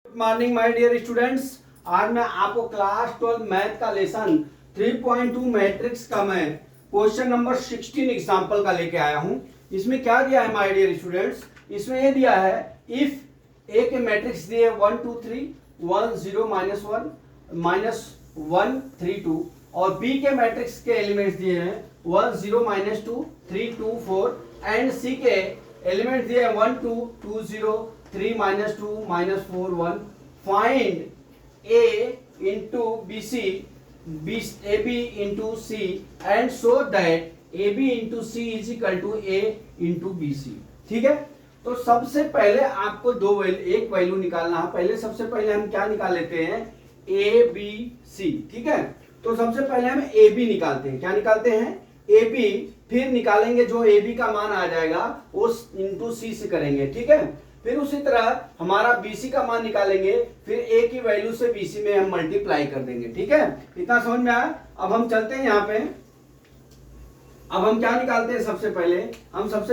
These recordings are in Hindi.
Good morning my dear students. आज मैं आपको क्लास 12 मैथ का लेसन 3.2 मैट्रिक्स का मैं क्वेश्चन नंबर 16 एग्जांपल का लेके आया हूं। इसमें क्या दिया है माय डियर स्टूडेंट्स, इसमें ये दिया है इफ ए के मैट्रिक्स दिए 1 2 3 1 0 -1 -1 3 2 और बी के मैट्रिक्स के एलिमेंट्स दिए हैं 1 0 -2 3 2 4 एंड सी के एलिमेंट्स दिए हैं 1 2 2 0 3 -2 -4 1। Find a into bc ab into c and so that ab into c is equal to a into bc। ठीक है, तो सबसे पहले आपको एक वैल्यू निकालना है। पहले सबसे पहले हम क्या निकाल लेते हैं, ए बी सी। ठीक है, तो सबसे पहले हम ए बी निकालते हैं। क्या निकालते हैं, ए बी। फिर निकालेंगे जो ए बी का मान आ जाएगा उस इंटू सी से करेंगे। ठीक है, फिर उसी तरह हमारा बीसी का मान निकालेंगे, फिर ए की वैल्यू से बीसी में हम मल्टीप्लाई कर देंगे। ठीक है, इतना समझ में आया। अब हम चलते हैं यहाँ पे। अब हम क्या निकालते हैं, सबसे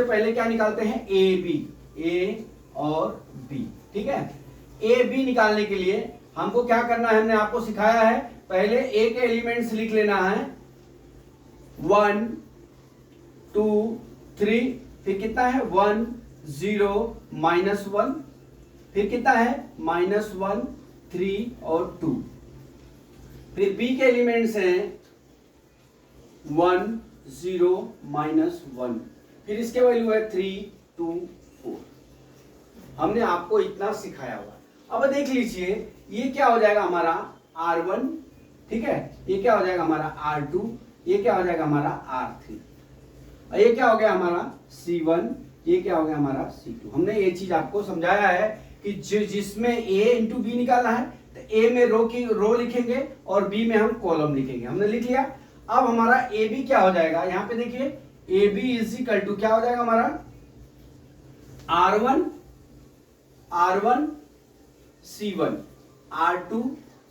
पहले क्या निकालते हैं, ए बी, ए और बी। ठीक है, ए बी निकालने के लिए हमको क्या करना है, हमने आपको सिखाया है। पहले ए के एलिमेंट्स लिख लेना है 1 2 3, फिर कितना है 1 0 -1, फिर कितना है -1 3 और 2। फिर बी के एलिमेंट्स हैं 1 0 -1, फिर इसके वैल्यू है 3 2 4। हमने आपको इतना सिखाया हुआ। अब देख लीजिए ये क्या हो जाएगा हमारा R1। ठीक है, ये क्या हो जाएगा हमारा R2, ये क्या हो जाएगा हमारा R3, और ये क्या हो गया हमारा C1, ये क्या हो गया हमारा C2। हमने ये चीज आपको समझाया है कि जिसमें A इंटू बी निकालना है तो A में रो लिखेंगे और B में हम कॉलम लिखेंगे। हमने लिख लिया। अब हमारा ए बी क्या हो जाएगा, यहाँ पे देखिए A B is equal to क्या हो जाएगा हमारा R1 C1 R2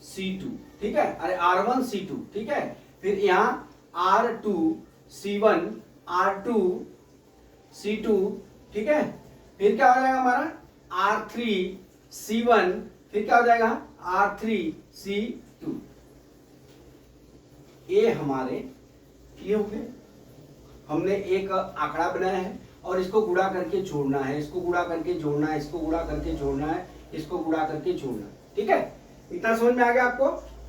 C2। ठीक है, अरे R1 C2। ठीक है, फिर यहाँ R2 C1 R2 C2। ठीक है, फिर क्या हो जाएगा हमारा R3 C1, फिर क्या हो जाएगा R3 C2। ये हमारे ये हो गए। हमने एक आंकड़ा बनाया है और इसको गुणा करके जोड़ना है, इसको गुणा करके जोड़ना है, इसको गुणा करके जोड़ना है, इसको गुणा करके जोड़ना है। ठीक है, इतना समझ में आ गया आपको।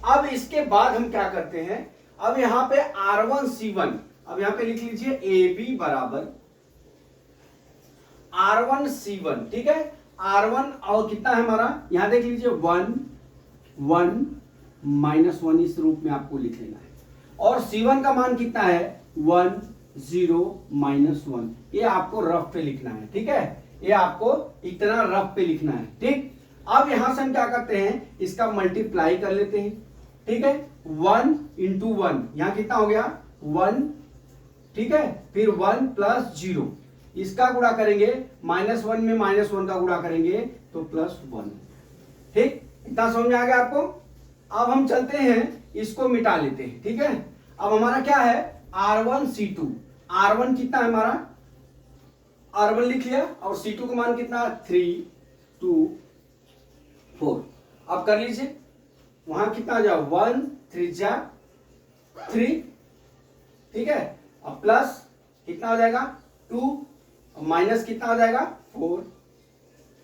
अब इसके बाद हम क्या करते हैं, अब यहाँ पे R1 C1, अब यहाँ पे लिख लीजिए ए बी बराबर R1 C1। ठीक है, R1 और कितना है हमारा, यहां देख लीजिए 1 1 -1, इस रूप में आपको लिख लेना है। और C1 का मान कितना है 1 0 -1, ये आपको रफ पे लिखना है। ठीक है, ये आपको इतना रफ पे लिखना है। ठीक, अब यहां से हम क्या करते हैं, इसका मल्टीप्लाई कर लेते हैं। ठीक है, 1 इंटू 1, यहां कितना हो गया 1। ठीक है, फिर 1 + 0, इसका गुणा करेंगे -1 में -1 का गुणा करेंगे तो +1। ठीक, इतना समझ में आ गया आपको। अब हम चलते हैं, इसको मिटा लेते हैं। ठीक है, अब हमारा क्या है R1 C2। R1 कितना है हमारा, R1 लिख लिया और C2 का मान कितना 3 2 4। अब कर लीजिए, वहां कितना आ जाओ 1 3 जा 3। ठीक है, अब प्लस कितना हो जाएगा 2, माइनस कितना हो जाएगा 4।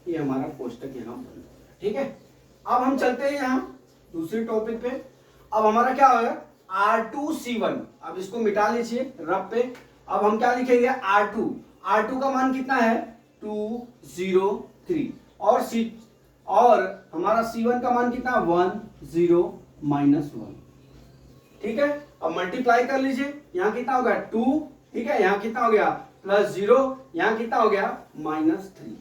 ये हमारा कोष्टक यहां बन गया। ठीक है, अब हम चलते हैं यहां दूसरे टॉपिक पे। अब हमारा क्या होगा R2 C1, अब इसको मिटा लीजिए रफ पे। अब हम क्या लिखेंगे R2 का मान कितना है 2 0 3 और हमारा C1 का मान कितना 1 0 -1। ठीक है, अब मल्टीप्लाई कर लीजिए, यहां कितना हो गया 2। ठीक है, यहां कितना हो गया +0, यहां कितना हो गया -3।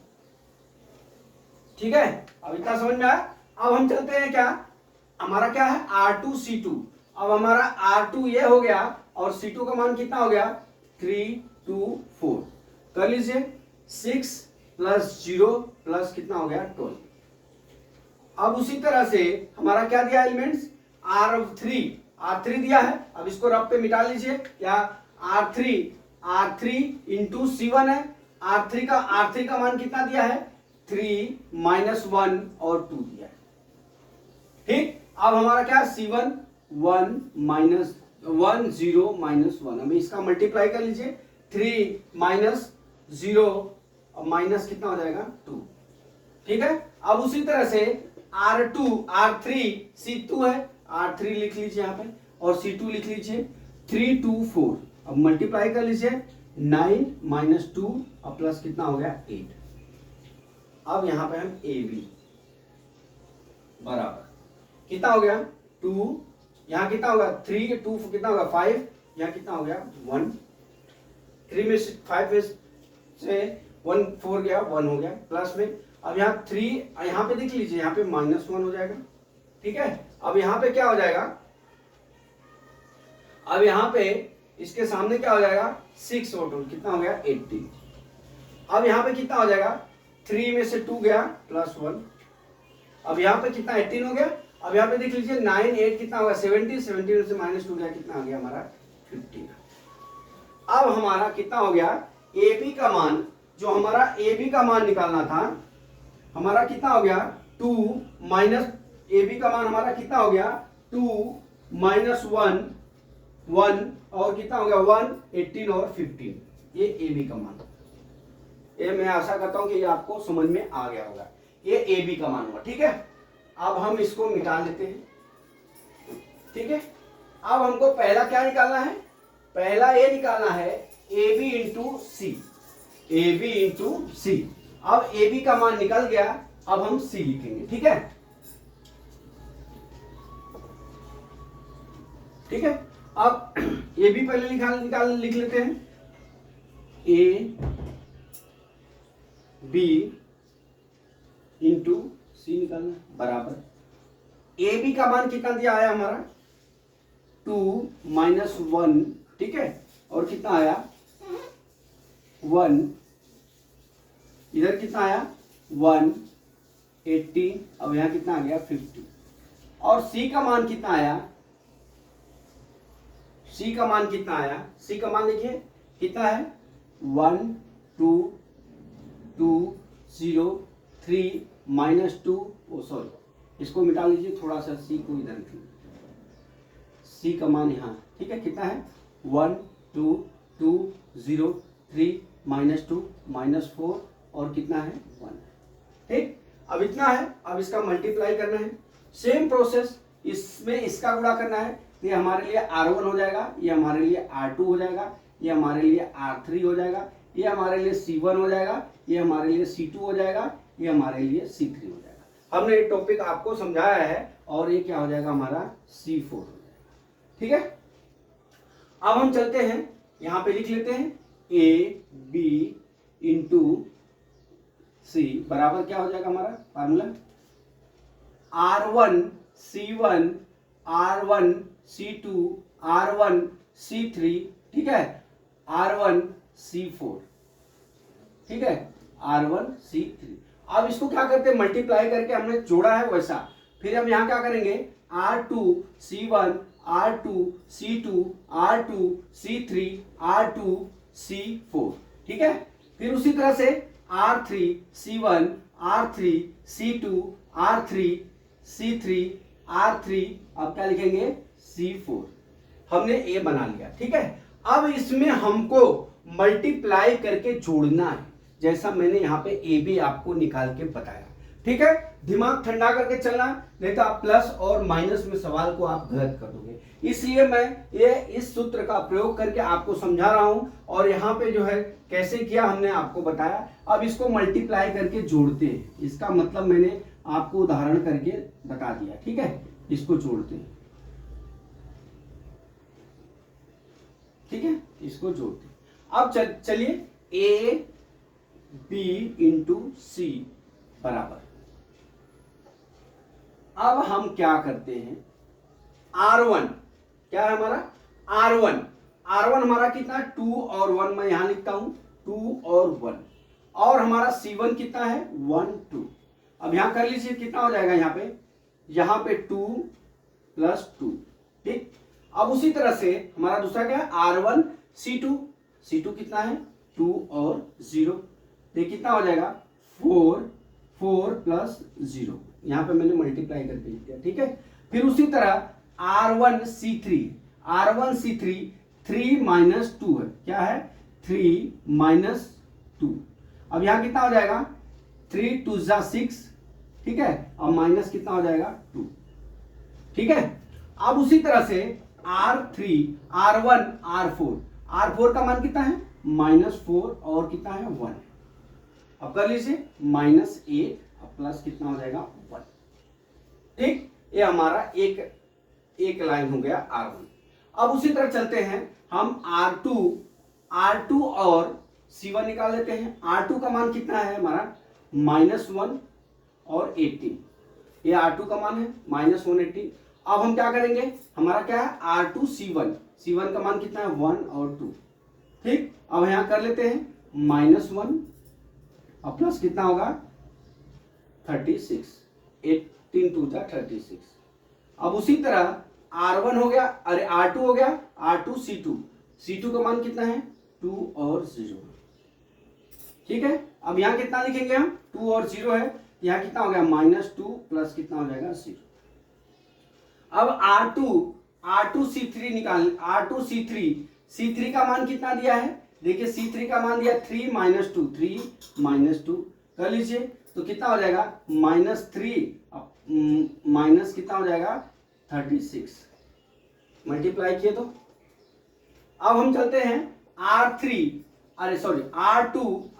ठीक है, अब इतना समझ में आया। अब हम चलते हैं, क्या हमारा क्या है R2 C2। अब हमारा R2 ये हो गया और C2 का मान कितना हो गया 3 2 4। कर लीजिए 6 + 0 प्लस कितना हो गया 12। अब उसी तरह से हमारा क्या दिया एलिमेंट्स R3 दिया है। अब इसको रफ पे मिटा लीजिए, क्या R3 इंटू C1 है। R3 का मान कितना दिया है 3 -1 और 2 दिया है। ठीक, अब हमारा क्या है C1 1 माइनस 1 0 माइनस 1, अब इसका मल्टीप्लाई कर लीजिए 3 माइनस 0 और माइनस कितना हो जाएगा 2। ठीक है, अब उसी तरह से R2 R3 C2 है, R3 लिख लीजिए यहाँ पे और C2 लिख लीजिए 3 2 4, अब मल्टीप्लाई कर लीजिए 9 माइनस 2 और प्लस कितना हो गया 8। अब यहां पे हम AB बराबर कितना हो गया 2, यहां कितना होगा 3 2 कितना होगा 5, यहां कितना हो गया 1, 3 में 5 में से 1 4 गया 1 हो गया प्लस में, अब यहाँ 3 यहाँ पे देख लीजिए यहाँ पे -1 हो जाएगा। ठीक है, अब यहाँ पे क्या हो जाएगा, अब यहाँ पे इसके सामने क्या हो जाएगा 6 और 2 कितना हो गया 18। अब यहाँ पे कितना हो जाएगा 3 में से 2 गया +1, अब यहाँ पे कितना 18 हो गया। अब यहाँ पे देख लीजिए 9 8 कितना होगा 17, 17 में से -2 गया कितना आ गया हमारा 15। अब हमारा कितना हो गया AB का मान, जो हमारा AB का मान निकालना था हमारा कितना हो गया 2 माइनस AB का मान हमारा कितना हो गया 2 माइनस 1 1 और कितना हो गया 1 18 और 15, ये AB का मान। ये मैं आशा करता हूं कि ये आपको समझ में आ गया होगा, ये AB का मान हुआ। ठीक है, अब हम इसको मिटा लेते हैं। ठीक है, अब हमको पहला क्या निकालना है, पहला ये निकालना है AB इंटू सी, AB इंटू सी। अब AB का मान निकल गया, अब हम C लिखेंगे। ठीक है, ठीक है, अब AB पहले लिख लेते हैं, AB इंटू सी निकालना बराबर AB का मान कितना दिया आया हमारा 2 माइनस 1। ठीक है, और कितना आया 1, इधर कितना आया 1 80, अब यहां कितना आ गया 50, और C का मान कितना आया, C का मान कितना आया, C का मान देखिए कितना है 1 2 2 0 3 माइनस 2, ओ सॉरी इसको मिटा लीजिए थोड़ा सा, C को इधर लिखिए, C का मान यहाँ। ठीक है, कितना है 1 2 2 0 3 माइनस 2 माइनस 4 और कितना है 1। ठीक, अब इतना है, अब इसका मल्टीप्लाई करना है, सेम प्रोसेस, इसमें इसका गुणा करना है, ये हमारे लिए R1 हो जाएगा, ये हमारे लिए R2 हो जाएगा, ये हमारे लिए R3 हो जाएगा, ये हमारे लिए C1 हो जाएगा, ये हमारे लिए C2 हो जाएगा, ये हमारे लिए C3 हो जाएगा। हमने ये टॉपिक आपको समझाया है और ये क्या हो जाएगा हमारा C4 हो जाएगा। ठीक है, अब हम चलते हैं यहां पे लिख लेते हैं AB इंटू C बराबर क्या हो जाएगा हमारा formula R1 C1 R1 C2 R1 C3। ठीक है, R1 C4। ठीक है, R1 C3। अब इसको क्या करते हैं मल्टीप्लाई करके हमने जोड़ा है वैसा, फिर हम यहां क्या करेंगे R2 C1 R2 C2 R2 C3 R2 C4। ठीक है, फिर उसी तरह से R3 C1 R3 C2 R3 C3 R3, अब क्या लिखेंगे C4। हमने ए बना लिया। ठीक है, अब इसमें हमको मल्टीप्लाई करके जोड़ना है, जैसा मैंने यहाँ पे ए बी आपको निकाल के बताया। ठीक है, दिमाग ठंडा करके चलना, नहीं तो आप प्लस और माइनस में सवाल को आप गलत कर दोगे। इसलिए मैं ये इस सूत्र का प्रयोग करके आपको समझा रहा हूं, और यहाँ पे जो है कैसे किया हमने आपको बताया। अब इसको मल्टीप्लाई करके जोड़ते हैं, इसका मतलब मैंने आपको उदाहरण करके बता दिया। ठीक है, इसको जोड़ते हैं। ठीक है, इसको जोड़ते हैं। अब चलिए ए बी इंटू सी बराबर, अब हम क्या करते हैं R1 क्या है हमारा R1 हमारा कितना 2 और 1, मैं यहां लिखता हूं 2 और 1, और हमारा C1 कितना है 1 2। अब यहां कर लीजिए कितना हो जाएगा, यहां पे 2 प्लस 2। ठीक, अब उसी तरह से हमारा दूसरा क्या है R1 C2 कितना है 2 और 0, ये कितना हो जाएगा 4 4 प्लस 0। यहाँ पे मैंने मल्टीप्लाई करके लिख दिया, ठीक है। फिर उसी तरह R1C3, R1C3 3 माइनस 2 है, क्या है 3 माइनस 2। अब यहाँ कितना हो जाएगा 3 2 जा 6, ठीक है, और माइनस कितना हो जाएगा 2, ठीक है। अब उसी तरह से R3 R1 R4, R4 का मान कितना है -4 और कितना है 1। अब कर लीजिए -8 प्लस कितना हो जाएगा 1, ठीक। ये हमारा एक लाइन हो गया R1। अब उसी तरह चलते हैं हम R2 और C1 निकाल लेते हैं। R2 का मान कितना है हमारा -1 और 18, ये R2 का मान है -1 18। अब हम क्या करेंगे, हमारा क्या है R2 C1 का मान कितना है 1 और 2, ठीक। अब यहां कर लेते हैं -1 और प्लस कितना होगा 36, 18 2 जा 36। अब उसी तरह R1 हो गया, अरे R2 हो गया, R2 C2 का मान कितना है 2 और 0, ठीक है। अब यहाँ कितना लिखेंगे हम 2 और 0 है, यहाँ कितना हो गया -2 प्लस कितना हो जाएगा 0। अब R2 C3 निकाल, R2 C3 का मान कितना दिया है, देखिए C3 का मान दिया 3 माइनस 2 कर लीजिए, तो कितना हो जाएगा -3 माइनस कितना हो जाएगा 36, मल्टीप्लाई किए तो। अब हम चलते हैं R2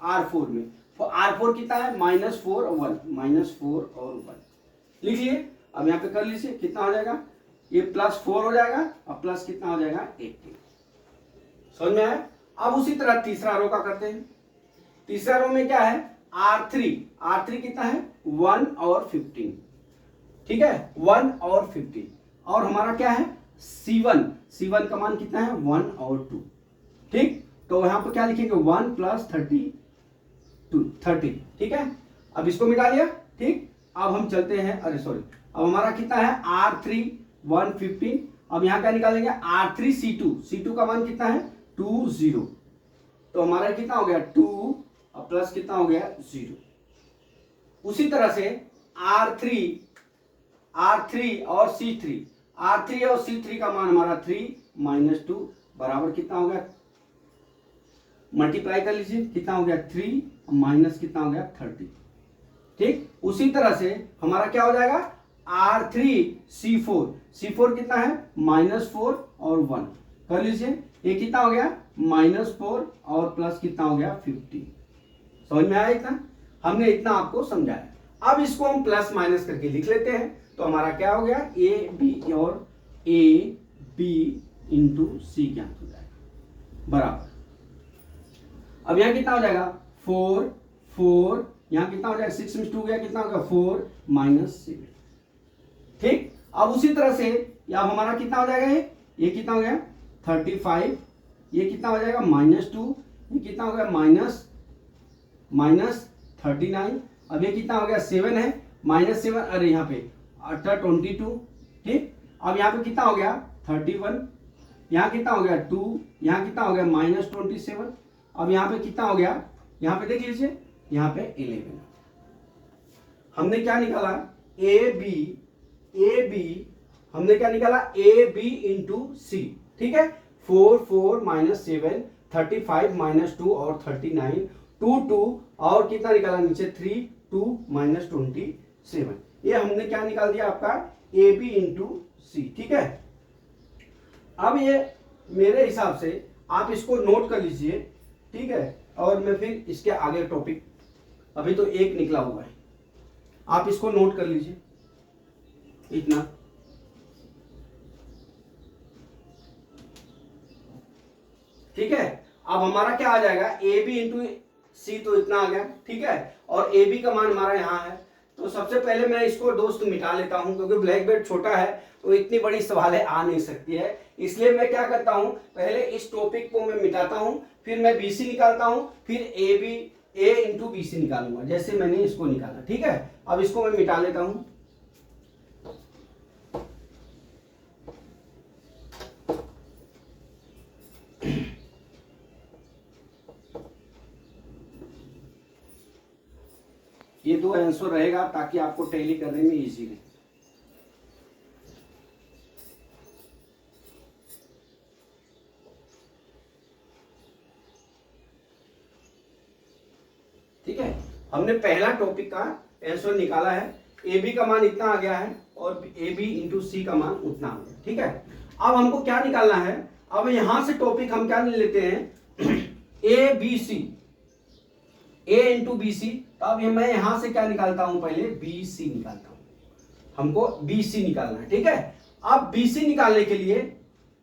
R4 में, तो R4 कितना है -4 और 1 लिखिए। अब यहाँ पे कर लीजिए कितना हो जाएगा, ये +4 हो जाएगा और प्लस कितना हो जाएगा 18, समझ में आया। अब उसी तरह तीसरा रो का करते हैं। तीसरा रो में क्या है R3 कितना है 1 और 15, ठीक है 1 और 15। और हमारा क्या है C1 का मान कितना है 1 और 2, ठीक। तो यहां पर क्या लिखेंगे 1 + 30, ठीक है। अब इसको मिटा लिया, ठीक। अब हम चलते हैं, अब हमारा कितना है R3 1 15। अब यहां क्या निकालेंगे R3 C2 का मान कितना है 2 0, तो हमारा कितना हो गया 2 और प्लस कितना हो गया 0। उसी तरह से R3 और C3 का मान हमारा 3 - 2 बराबर कितना हो गया, मल्टीप्लाई कर लीजिए कितना हो गया 3 माइनस कितना हो गया 30, ठीक। उसी तरह से हमारा क्या हो जाएगा R3 C4 कितना है -4 और 1 कर लीजिए, ये कितना हो गया -4 और प्लस कितना हो गया 50, समझ में आया इतना, हमने इतना आपको समझाया। अब इसको हम प्लस माइनस करके लिख लेते हैं, तो हमारा क्या हो गया AB और AB × C ज्ञात हो जाएगा बराबर। अब यहाँ कितना हो जाएगा 4 यहाँ कितना हो जाएगा 6 में 2 गया, कितना होगा 4 - 7, ठीक। अब उसी तरह से यहाँ हमारा कितना हो जाएगा, ये कितना हो गया 35, ये कितना हो जाएगा -2, ये कितना हो गया -39। अब ये कितना हो गया 7 है -7, अरे यहाँ पे 22, ठीक। अब यहाँ पे कितना हो गया 31, यहाँ कितना हो गया 2, यहाँ कितना हो गया -27। अब यहाँ पे कितना हो गया, यहाँ पे देख लीजिए यहाँ पे 11। हमने क्या निकाला AB हमने क्या निकाला AB × C, ठीक है। 4 7 35 -2 और 39 2 और कितना निकाला नीचे 3 2 -27, ये हमने क्या निकाल दिया आपका AB × C, ठीक है। अब ये मेरे हिसाब से आप इसको नोट कर लीजिए, ठीक है, और मैं फिर इसके आगे टॉपिक, अभी तो एक निकला हुआ है, आप इसको नोट कर लीजिए इतना, ठीक है। अब हमारा क्या आ जाएगा AB × C, तो इतना आ गया, ठीक है, और AB का मान हमारा यहाँ है। तो सबसे पहले मैं इसको दोस्त मिटा लेता हूं, क्योंकि ब्लैक बोर्ड छोटा है तो इतनी बड़ी सवाल आ नहीं सकती है, इसलिए मैं क्या करता हूं पहले इस टॉपिक को मैं मिटाता हूं, फिर मैं BC निकालता हूं, फिर A × BC निकालूंगा, जैसे मैंने इसको निकाला, ठीक है। अब इसको मैं मिटा लेता हूं, ये 2 तो आंसर रहेगा, ताकि आपको टैली करने में इजी रहे। ठीक है, हमने पहला टॉपिक का आंसर निकाला है। ए बी का मान इतना आ गया है और ए बी इंटू सी का मान उतना आ गया। ठीक है, अब हमको क्या निकालना है, अब यहां से टॉपिक हम क्या लेते हैं, A B C, A into B C. तो अब मैं यहां से क्या निकालता हूं, पहले बी सी निकालता हूं, हमको बी सी निकालना है। ठीक है, अब बी सी निकालने के लिए,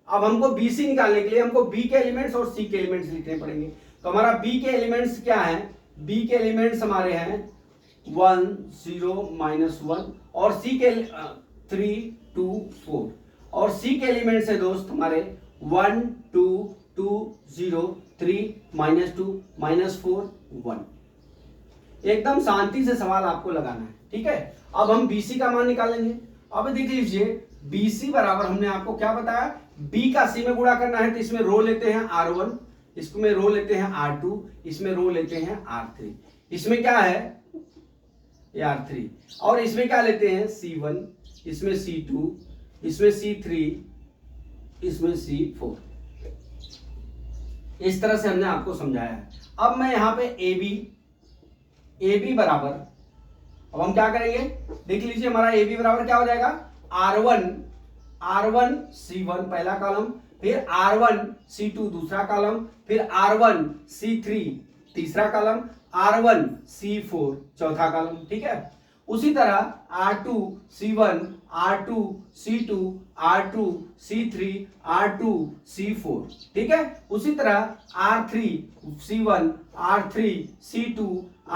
अब हमको बी सी निकालने के लिए हमको बी के एलिमेंट्स और सी के एलिमेंट्स लिखने पड़ेंगे। तो हमारा बी के एलिमेंट्स क्या है, बी के एलिमेंट्स हमारे हैं 1 0 -1 और सी के 3 2 4 और सी के एलिमेंट्स है दोस्त हमारे 1 2 2 0 3 -2 -4 1। एकदम शांति से सवाल आपको लगाना है। ठीक है, अब हम BC का मान निकालेंगे। अब देख लीजिए BC बराबर, हमने आपको क्या बताया, B का C में गुणा करना है, तो इसमें रो लेते हैं R1, इसमें रो लेते हैं R2, इसमें रो लेते हैं R3, इसमें क्या है R3, और इसमें क्या लेते हैं C1, इसमें C2, इसमें C3, इसमें C4। इस तरह से हमने आपको समझाया है। अब मैं यहां पे AB बराबर, अब हम क्या करेंगे, देख लीजिए हमारा AB बराबर क्या हो जाएगा, R1 C1 पहला कॉलम, फिर R1 C2 दूसरा कॉलम, फिर R1 C3 तीसरा कॉलम, R1 C4 चौथा कॉलम। ठीक है, उसी तरह R2 C1, R2 C2, R2 C3, R2 C4। ठीक है, उसी तरह R3 C1, R3 C2,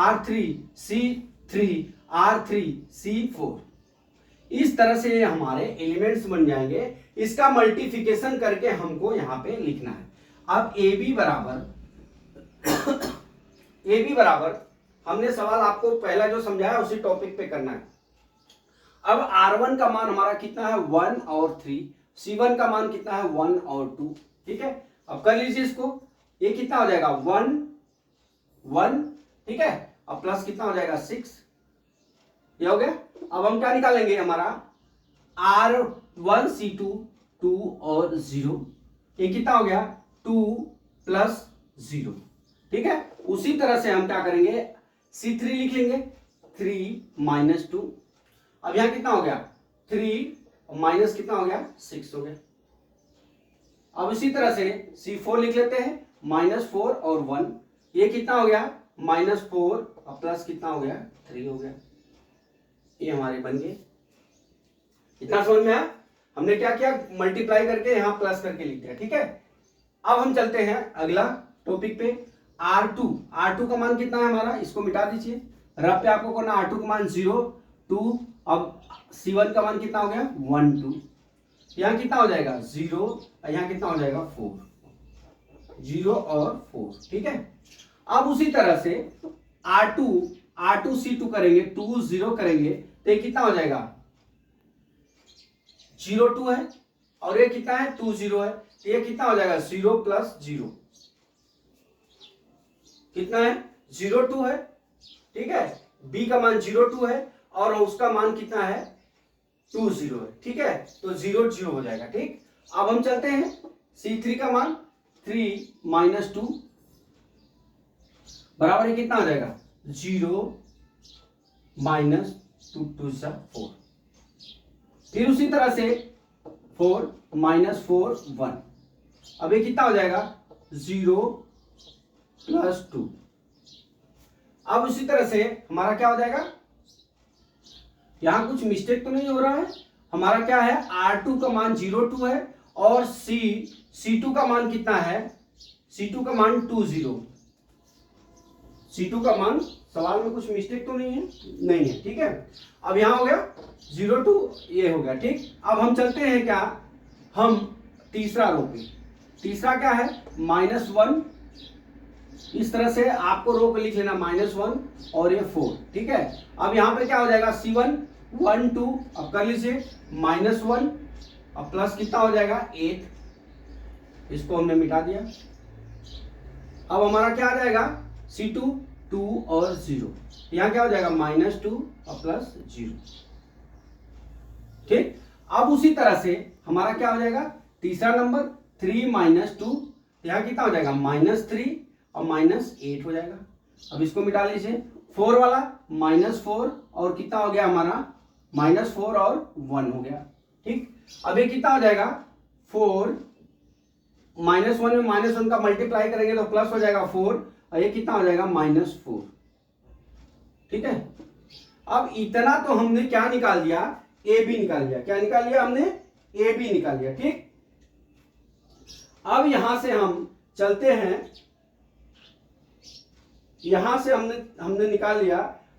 R3 C3, R3 C4। इस तरह से हमारे एलिमेंट्स बन जाएंगे। इसका मल्टीप्लिकेशन करके हमको यहां पे लिखना है। अब AB बराबर हमने सवाल आपको पहला जो समझाया उसी टॉपिक पे करना है। अब R1 का मान हमारा कितना है 1 और 3, C1 का मान कितना है 1 और 2। ठीक है, अब कर लीजिए इसको, ये कितना हो जाएगा 1 1। ठीक है, अब प्लस कितना हो जाएगा 6, ये हो गया। अब हम क्या निकालेंगे, हमारा R1 C2 2 और 0, ये कितना हो गया 2 प्लस 0। ठीक है, उसी तरह से हम क्या करेंगे, C3 लिख लेंगे 3 -2। अब यहां कितना हो गया 3 माइनस कितना हो गया 6 हो गया। अब इसी तरह से C4 लिख लेते हैं -4 और 1, ये कितना हो गया -4 और प्लस कितना हो गया 3 हो गया। ये हमारे बन गए। इतना समझ में आया, हमने क्या किया, मल्टीप्लाई करके यहां प्लस करके लिख दिया। ठीक है, अब हम चलते हैं अगला टॉपिक पे। R2 का मान कितना है हमारा, इसको मिटा दीजिए, रफ पे आपको करना, R2 का मान 0 2। अब C1 का मान कितना हो गया 1 2, यहां कितना हो जाएगा 0 और यहां कितना हो जाएगा 4, 0 और 4। ठीक है, अब उसी तरह से R2 C2 करेंगे, 2 0 करेंगे, तो ये कितना हो जाएगा 0 2 है, और ये कितना है 2 0 है, तो ये कितना हो जाएगा 0 प्लस 0, कितना है 0 2 है। ठीक है, B का मान 0 2 है और उसका मान कितना है 2 0 है। ठीक है, तो 0 0 हो जाएगा। ठीक, अब हम चलते हैं C3 का मान 3 -2 बराबर है कितना हो जाएगा 0 -2 2 4। फिर उसी तरह से 4 -4 1, अब ये कितना हो जाएगा 0 प्लस 2। अब उसी तरह से हमारा क्या हो जाएगा, यहां कुछ मिस्टेक तो नहीं हो रहा है, हमारा क्या है R2 का मान 0 2 है और C2 का मान कितना है, C2 का मान 2 0। C2 का मान, सवाल में कुछ मिस्टेक तो नहीं है, नहीं है। ठीक है, अब यहां हो गया 0 2, ये हो गया। ठीक, अब हम चलते हैं क्या, हम तीसरा रो पे, तीसरा क्या है -1। इस तरह से आपको रो पे लिख लेना -1 और ये 4। ठीक है, अब यहां पे क्या हो जाएगा C1 1 2, अब कर लीजिए -1 अब प्लस कितना हो जाएगा 8, इसको हमने मिटा दिया। अब हमारा क्या आ जाएगा C2 2 और 0, यहाँ क्या हो जाएगा -2 और +0। ठीक, अब उसी तरह से हमारा क्या हो जाएगा तीसरा नंबर 3 - 2, यहाँ कितना हो जाएगा -3 और -8 हो जाएगा। अब इसको मिटा लीजिए। 4 वाला -4 और कितना हो गया हमारा -4 और 1 हो गया। ठीक, अब ये कितना हो जाएगा 4 -1 में -1 का मल्टीप्लाई करेंगे तो प्लस हो जाएगा 4 और ये कितना हो जाएगा -4। ठीक है, अब इतना तो हमने क्या निकाल दिया, ए बी निकाल लिया। क्या निकाल लिया हमने, ए बी निकाल लिया। ठीक, अब यहां से हम चलते हैं, यहां से हमने निकाल लिया।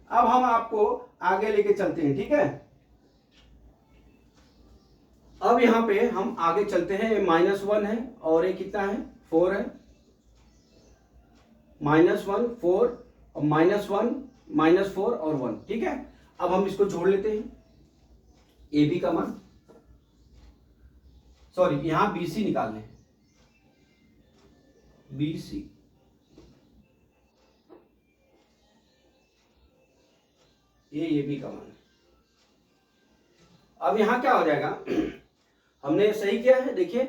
अब हम आपको आगे लेके चलते हैं। ठीक है, अब यहां पे हम आगे चलते हैं। ये -1 है और ये कितना है 4 है। -1 4 और -1 -4 और 1। ठीक है, अब हम इसको जोड़ लेते हैं। ए बी का मान, सॉरी यहां बी सी निकालने हैं, बी सी। ये ए बी का मान। अब यहां क्या हो जाएगा, हमने सही किया है। देखिए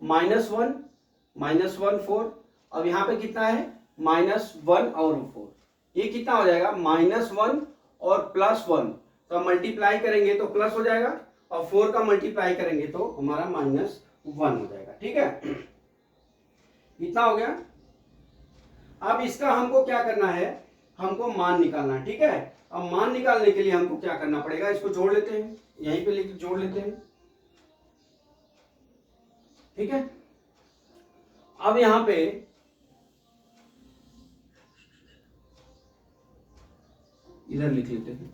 -1 -1 4, अब यहां पे कितना है -1 और 4, ये कितना हो जाएगा -1 और +1, तो मल्टीप्लाई करेंगे तो प्लस हो जाएगा और 4 का मल्टीप्लाई करेंगे तो हमारा -1 हो जाएगा। ठीक है, इतना हो गया। अब इसका हमको क्या करना है, हमको मान निकालना है। ठीक है, अब मान निकालने के लिए हमको क्या करना पड़ेगा, इसको जोड़ लेते हैं, यहीं पे लेके जोड़ लेते हैं। ठीक है, अब यहां पे इधर लिख लेते हैं,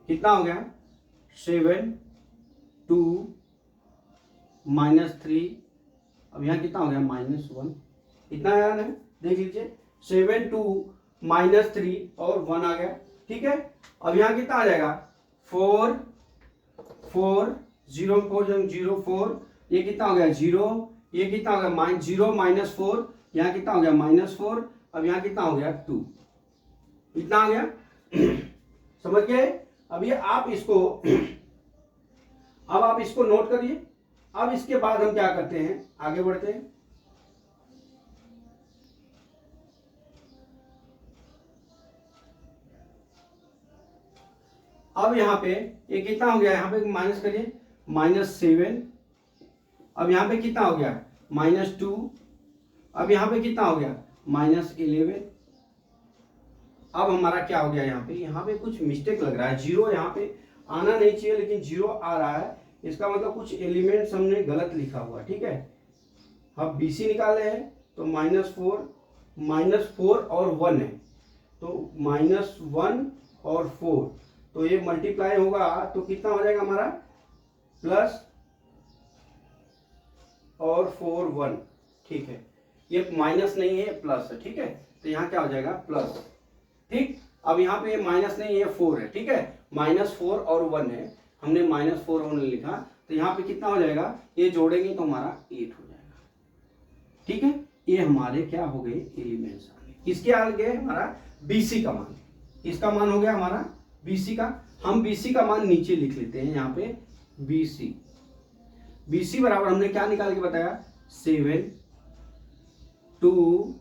कितना हो गया 7 2 -3, अब यहां कितना हो गया -1, इतना याद है, देख लीजिए 7 2 -3 और 1 आ गया। ठीक है, अब यहां कितना आ जाएगा 4 4 0 4 0 4, ये कितना हो गया 0, ये कितना हो गया -0 -4, यहाँ कितना हो गया -4, अब यहाँ कितना हो गया 2, इतना आ गया। समझ गए। अब ये आप इसको अब आप इसको नोट करिए। अब इसके बाद हम क्या करते हैं, आगे बढ़ते हैं। अब यहां पे ये कितना हो गया, यहां पे माइनस करिए -7, अब यहां पे कितना हो गया -2, अब यहां पे कितना हो गया -11। अब हमारा क्या हो गया, यहाँ पे कुछ मिस्टेक लग रहा है, 0 यहाँ पे आना नहीं चाहिए लेकिन 0 आ रहा है, इसका मतलब कुछ एलिमेंट्स हमने गलत लिखा हुआ। ठीक है, हम BC निकाले हैं तो -4 और 1 है, तो -1 और 4, तो ये मल्टीप्लाई होगा तो कितना हो जाएगा हमारा प्लस और 4 1। ठीक है, ये माइनस नहीं है प्लस है। ठीक है, तो यहाँ क्या हो जाएगा प्लस। ठीक, अब यहाँ पे ये माइनस नहीं है 4 है। ठीक है, -4 और 1 है, हमने -4 और 1 लिखा, तो यहाँ पे कितना हो जाएगा, ये जोड़ेंगे तो हमारा 8 हो जाएगा। ठीक है, ये हमारे क्या हो गए एलिमेंट्स आ गए। इसके आगे हमारा BC का मान, इसका मान हो गया हमारा BC का। हम BC का मान नीचे लिख लेते हैं, यहाँ पे BC बराबर हमने क्या निकाल के बताया 7 2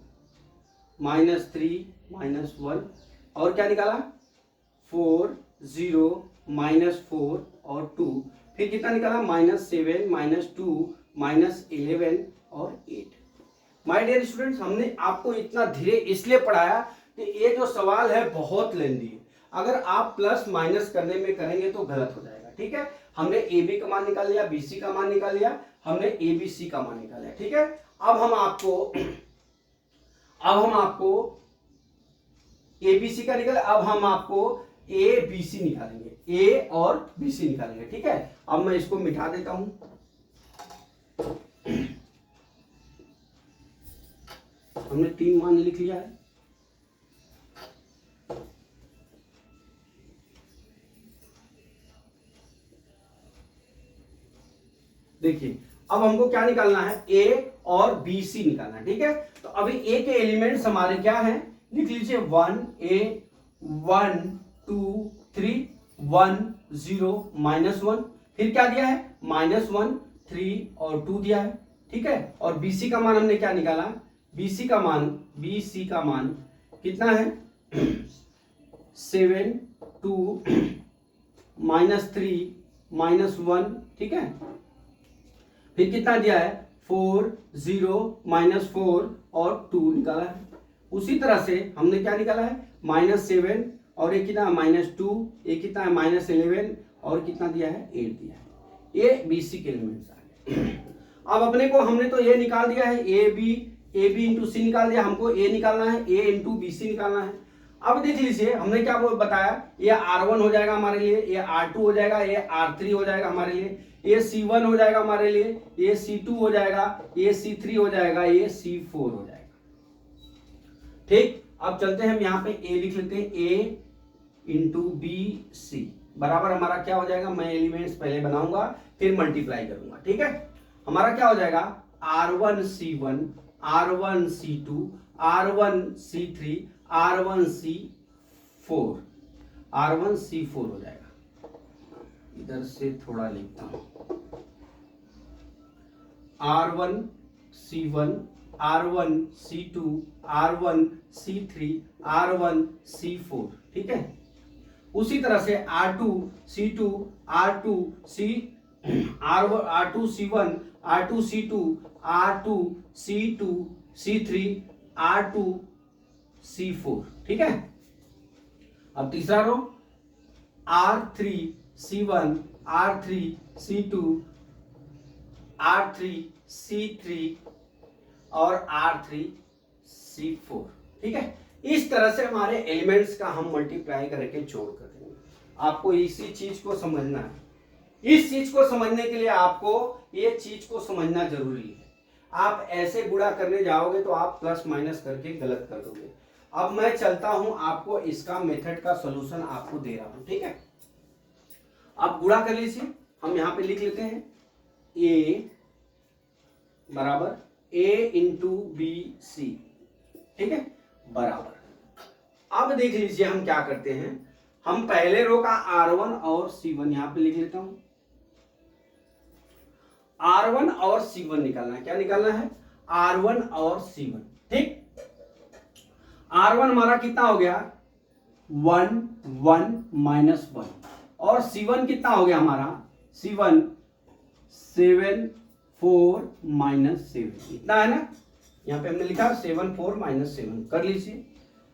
-3 -1 और क्या निकाला 4 0 -4 और 2, फिर कितना निकाला -7 -2 -11 और 8। माय डियर स्टूडेंट्स, हमने आपको इतना धीरे इसलिए पढ़ाया कि ये जो सवाल है बहुत लेंदी है, अगर आप प्लस माइनस करने में करेंगे तो गलत हो जाएगा। ठीक है, हमने AB का मान निकाल लिया, BC का मान निकाल लिया, हमने ABC का मान निकाल लिया। ठीक है, अब हम आपको ABC का निकाले, अब हम आपको ABC निकालेंगे, A और BC निकालेंगे। ठीक है, अब मैं इसको मिटा देता हूं। हमने 3 मान लिख लिया है। देखिए, अब हमको क्या निकालना है, A और BC निकालना है। ठीक है, तो अभी A के एलिमेंट्स हमारे क्या हैं, लिख लीजिए 1 A 1 2 3 1 0 -1, फिर क्या दिया है -1 3 और 2 दिया है, ठीक है। और BC का मान हमने क्या निकाला, BC का मान कितना है 7 2 -3 -1, ठीक है। फिर कितना दिया है 4 0 -4 और 2 निकाला है। उसी तरह से हमने क्या निकाला है -7 और ये कितना -2, ये कितना है -11 और कितना दिया है 8 दिया है। ये BC के एलिमेंट्स आ गए। अब अपने को हमने तो ये निकाल दिया है AB इंटू C निकाल दिया, हमको A निकालना है, A इंटू BC निकालना है। अब देख लीजिए हमने क्या बताया, ये R1 हो जाएगा हमारे लिए, ये R2 हो जाएगा, ये R3 हो जाएगा हमारे लिए, ये C1 हो जाएगा हमारे लिए, ये C2 हो जाएगा, ये C3 हो जाएगा, ये C4 हो जाएगा, ठीक। अब चलते हैं हम यहाँ पे A लिख लेते हैं, A इंटू BC बराबर हमारा क्या हो जाएगा, मैं एलिमेंट्स पहले बनाऊंगा फिर मल्टीप्लाई करूंगा, ठीक है। हमारा क्या हो जाएगा R1 C1 R1 C2 R1 C3 R1 C4 R1 C4 हो जाएगा। इधर से थोड़ा लिखता हूं, R1 C1 R1 C2 R1 C3 R1 C4, ठीक है। उसी तरह से R2 C2 R2 C1 R2 C2 R2 C2 C3 R2 C4, ठीक है। अब तीसरा रो R3 C1 R3 C2 R3 C3 और R3 C4, ठीक है। इस तरह से हमारे एलिमेंट्स का हम मल्टीप्लाई करके जोड़ कर देंगे। आपको इसी चीज को समझना है, इस चीज को समझने के लिए आपको ये चीज को समझना जरूरी है। आप ऐसे गुणा करने जाओगे तो आप प्लस माइनस करके गलत कर दोगे। अब मैं चलता हूं, आपको इसका मेथड का सॉल्यूशन आपको दे रहा हूं, ठीक है। आप गुणा कर लीजिए, हम यहां पे लिख लेते हैं A बराबर A इंटू BC, ठीक है, बराबर। अब देख लीजिए हम क्या करते हैं, हम पहले रो का R1 और C1 यहां पे लिख लेता हूं। R1 और C1 निकालना है, क्या निकालना है R1 और C1, ठीक। R1 हमारा कितना हो गया 1 1 -1 और C1 कितना हो गया हमारा C1 7 4 -7, इतना है ना। यहाँ पे हमने लिखा 7 4 -7, कर लीजिए।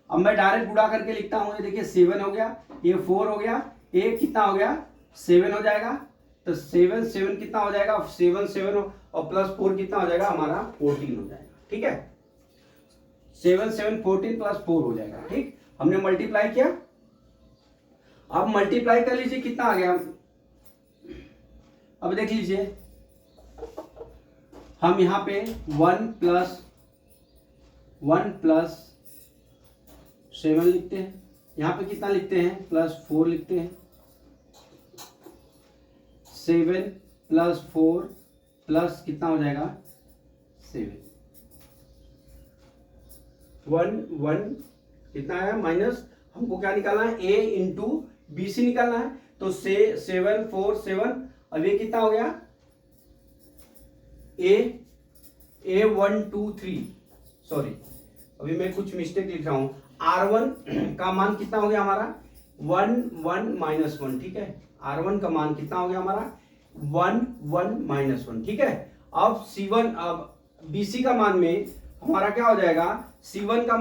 अब मैं डायरेक्ट गुणा करके लिखता हूं, ये देखिए 7 हो गया, ये 4 हो गया, ये कितना हो गया 7 हो जाएगा, तो 7 7 कितना हो जाएगा 7 7 और प्लस 4 कितना हो जाएगा हमारा 14 हो जाएगा, ठीक है। 7 7 14 प्लस 4 हो जाएगा, ठीक। हमने मल्टीप्लाई किया, अब मल्टीप्लाई कर लीजिए कितना आ गया। अब देख लीजिए हम यहाँ पे 1 प्लस 7 लिखते हैं, यहाँ पे कितना लिखते हैं +4 लिखते हैं। 7 + 4 प्लस कितना हो जाएगा 7 1 1 कितना है माइनस, हमको क्या निकालना है A इंटू BC निकालना है, तो 7 4 7, अब ये कितना हो गया A 1 2 3, सॉरी अभी मैं कुछ मिस्टेक लिख रहा हूं। R1 का मान कितना हो गया हमारा 1 1 -1, ठीक है। R1 का मान कितना हो गया हमारा 1 1 -1, ठीक है। अब C1 अब BC का मान में हमारा क्या हो जाएगा C1 का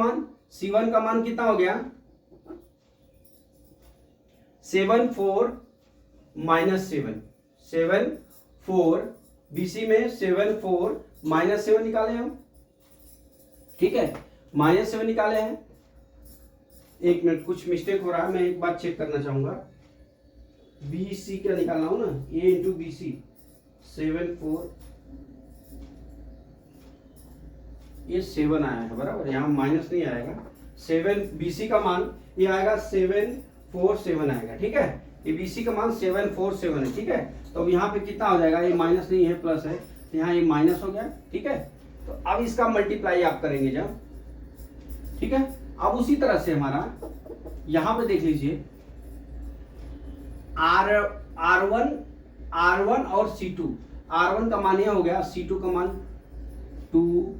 मान कितना हो गया 7 4 -7 7 4, BC में 7 4 -7 निकाले हम, ठीक है, -7 निकाले हैं। एक मिनट कुछ मिस्टेक हो रहा है, मैं एक बात चेक करना चाहूंगा। BC क्या निकालना हो ना A इंटू BC 7 4, ये 7 आया है बराबर, यहाँ माइनस नहीं आएगा। 7 BC का मान ये आएगा 7 4 7 आएगा, ठीक है। ये BC का मान 7 4 7 है, ठीक है। तो अब यहाँ पे कितना हो जाएगा, ये माइनस नहीं है प्लस है, तो यहाँ ये माइनस हो गया, ठीक है। तो अब इसका मल्टीप्लाई आप करेंगे जब, ठीक है। अब उसी तरह से हमारा यहां पे देख लीजिए R1 और C2, R1 का मान यह हो गया, C2 का मान 2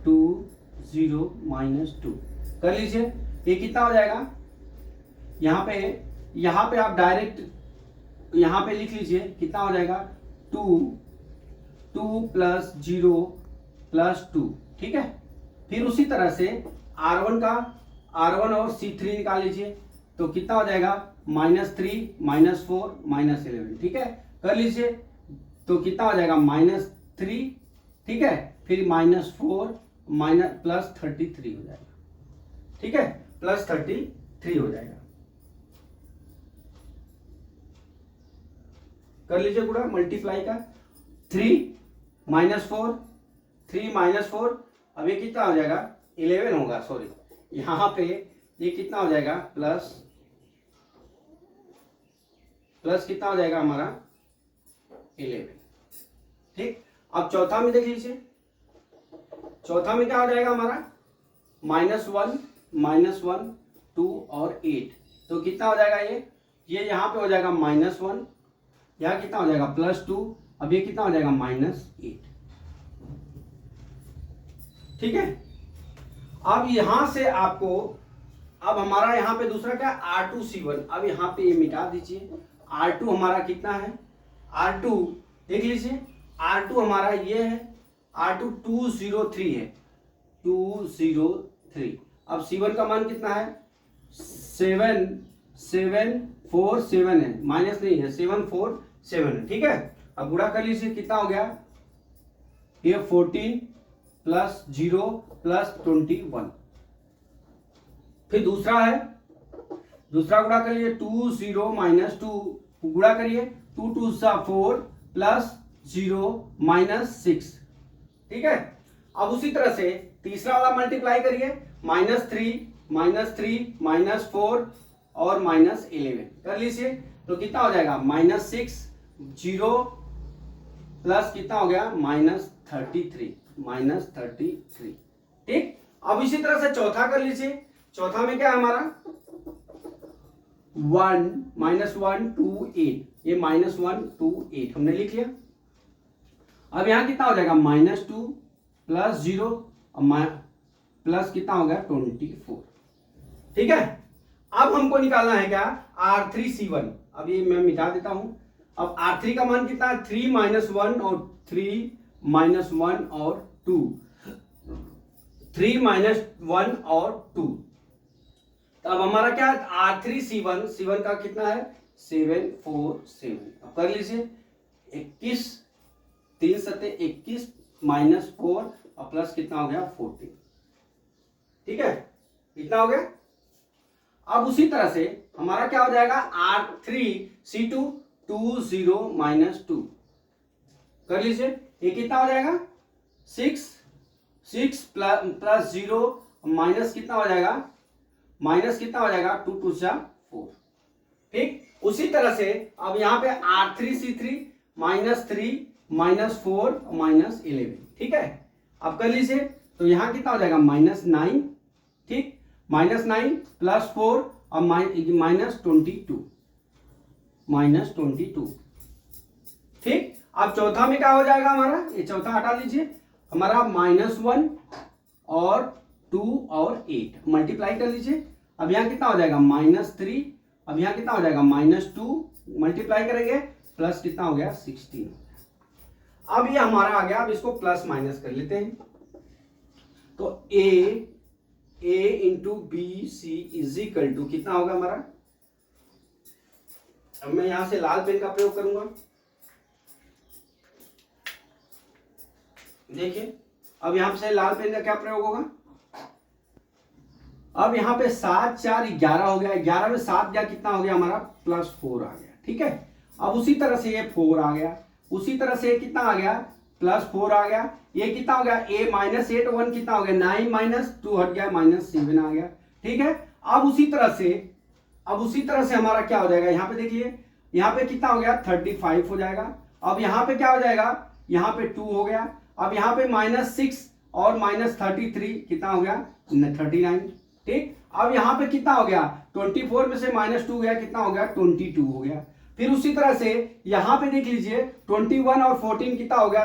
2 0 -2 कर लीजिए। ये कितना हो जाएगा, यहाँ पे आप डायरेक्ट यहाँ पे लिख लीजिए कितना हो जाएगा 2 2 + 0 + 2, ठीक है। फिर उसी तरह से R1 और C3 निकाल लीजिए, तो कितना हो जाएगा -3 -4 -11, ठीक है, कर लीजिए। तो कितना हो जाएगा -3, ठीक है, फिर -4 +33 हो जाएगा, ठीक है, +33 हो जाएगा। कर लीजिए पूरा मल्टीप्लाई का 3 -4 3 -4, अब ये कितना हो जाएगा 11 होगा, सॉरी यहाँ पे ये कितना हो जाएगा प्लस कितना हो जाएगा हमारा 11, ठीक। अब चौथा में देख लीजिए, चौथा में क्या हो जाएगा हमारा -1 2 और 8, तो कितना हो जाएगा ये यहाँ पे हो जाएगा -1, यहाँ कितना हो जाएगा +2, अब ये कितना हो जाएगा -8, ठीक है। अब यहां से आपको, अब हमारा यहाँ पे दूसरा क्या R2C1, अब यहाँ पे ये मिटा दीजिए। R2 हमारा कितना है, R2 देख लीजिए, R2 हमारा ये है, R2 203 है, 203। अब C1 का मान कितना है 747 है, माइनस नहीं है, 747 है, ठीक है। अब गुणा कर लीजिए, कितना हो गया ये 14 + 0 + 21। फिर दूसरा है, दूसरा गुणा कर लीजिए 2 0 -2, गुणा करिए 2 2 4 + 0 -6, ठीक है। अब उसी तरह से तीसरा वाला मल्टीप्लाई करिए, -3 -4 और -11 कर लीजिए, तो कितना हो जाएगा -6 0 प्लस कितना हो गया -33, ठीक। अब इसी तरह से चौथा कर लीजिए, चौथा में क्या है हमारा 1 -1 2 8, ये -1 2 8 हमने लिख लिया। अब यहां कितना हो जाएगा -2 + 0 प्लस कितना हो गया 24, ठीक है। अब हमको निकालना है क्या R3C1, अब ये मैं मिटा देता हूं। अब R3 का मान कितना है 3 -1 और 3 -1 और 2, 3 -1 और 2, तो अब हमारा क्या है R3C1 का कितना है 747। अब कर लीजिए 21 3 × 21 -4 और प्लस कितना हो गया 14, ठीक है, कितना हो गया। अब उसी तरह से हमारा क्या हो जाएगा R3C2 20 -2, कर लीजिए, ये कितना हो जाएगा 6 + 0 माइनस कितना हो जाएगा 2 2 4, ठीक। उसी तरह से अब यहाँ पे R3C3 -3 -4 -11, ठीक है। अब कर लीजिए, तो यहाँ कितना हो जाएगा -9, ठीक, -9 + 4 और -22, ठीक। अब चौथा में क्या हो जाएगा हमारा, ये चौथा हटा लीजिए, हमारा -1 और 2 और 8 मल्टीप्लाई कर लीजिए। अब यहाँ कितना हो जाएगा -3, अब यहाँ कितना हो जाएगा -2 मल्टीप्लाई करेंगे, प्लस कितना हो गया 16। अब ये हमारा आ गया, अब इसको प्लस माइनस कर लेते हैं, तो A × BC = कितना होगा हमारा, अब मैं यहां से लाल पेन का प्रयोग करूंगा, देखिए अब यहां से लाल पेन का क्या प्रयोग होगा। अब यहां पे 7 4 11 हो गया, 11 में 7 गया कितना हो गया हमारा +4 आ गया, ठीक है। अब उसी तरह से ये 4 आ गया, उसी तरह से कितना आ गया +4 आ गया, ये कितना हो गया A -8 1 कितना हो गया 9 -2 हट गया -7 आ गया, ठीक है। अब उसी तरह से हमारा क्या हो जाएगा, यहाँ पे देखिए, यहाँ पे कितना हो गया 35 हो जाएगा। अब यहाँ पे क्या हो जाएगा, यहाँ पे 2 हो गया। अब यहाँ पे -6 और -33 कितना हो गया 39। ठीक, अब यहाँ पे कितना हो गया 24 में से -2 गया कितना हो गया 22 हो गया। फिर उसी तरह से यहाँ पे देख लीजिए 21 और 14 कितना हो गया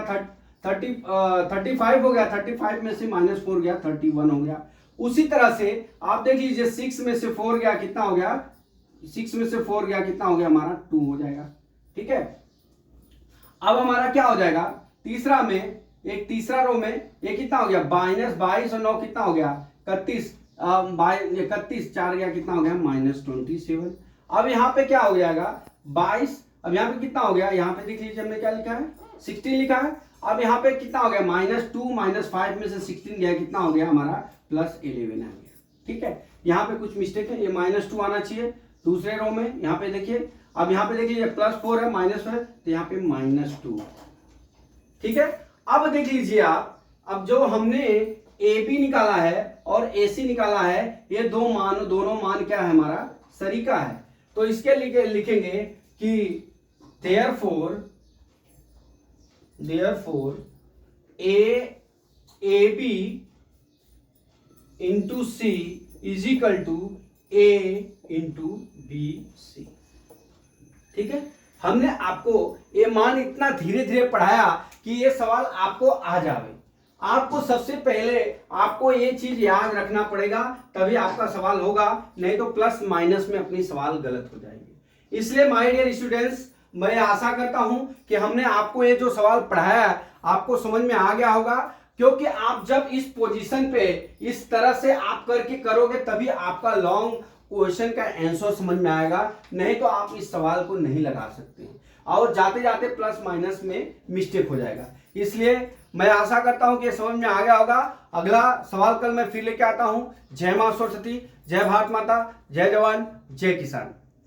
35 हो गया, 35 में से -4 गया 31 हो गया। उसी तरह से आप देख लीजिए 6 में से 4 गया कितना हो गया, 6 में से 4 गया कितना हो गया हमारा 2 हो जाएगा। ठीक है, अब हमारा क्या हो जाएगा तीसरा में, एक तीसरा रो में ये कितना हो गया -22 और 9 कितना हो गया 31, 31 4 गया कितना हो गया -27। अब यहाँ पे क्या हो जाएगा 22, अब यहाँ पे कितना हो गया, यहाँ पे देख लीजिए हमने क्या लिखा है 16 लिखा है। अब यहाँ पे कितना हो गया -2 -5 में से 16 गया कितना हो गया हमारा +11 आ गया। ठीक है, यहाँ पे कुछ मिस्टेक है, ये -2 आना चाहिए दूसरे रो में। यहाँ पे देखिए, अब यहाँ पे देखिए +4 है -4 है तो यहाँ पे -2। ठीक है, अब देख लीजिए आप, अब जो हमने AB निकाला है और AC निकाला है, ये दोनों मान क्या है हमारा सरीका है। तो इसके लिए लिखेंगे कि therefore AB into C is equal to A into BC। ठीक है, हमने आपको ये मान इतना धीरे धीरे पढ़ाया कि ये सवाल आपको आ जावे। आपको सबसे पहले आपको ये चीज याद रखना पड़ेगा, तभी आपका सवाल होगा, नहीं तो प्लस माइनस में अपनी सवाल गलत हो जाएंगे। इसलिए माय डियर स्टूडेंट्स, मैं आशा करता हूं कि हमने आपको ये जो सवाल पढ़ाया आपको समझ में आ गया होगा, क्योंकि आप जब इस पोजीशन पे इस तरह से आप करके करोगे तभी आपका लॉन्ग क्वेश्चन का आंसर समझ में आएगा, नहीं तो आप इस सवाल को नहीं लगा सकते और जाते जाते प्लस माइनस में मिस्टेक हो जाएगा। इसलिए मैं आशा करता हूं कि समझ में आ गया होगा। अगला सवाल कल मैं फिर लेके आता हूं। जय मां सरस्वती, जय भारत माता, जय जवान, जय किसान।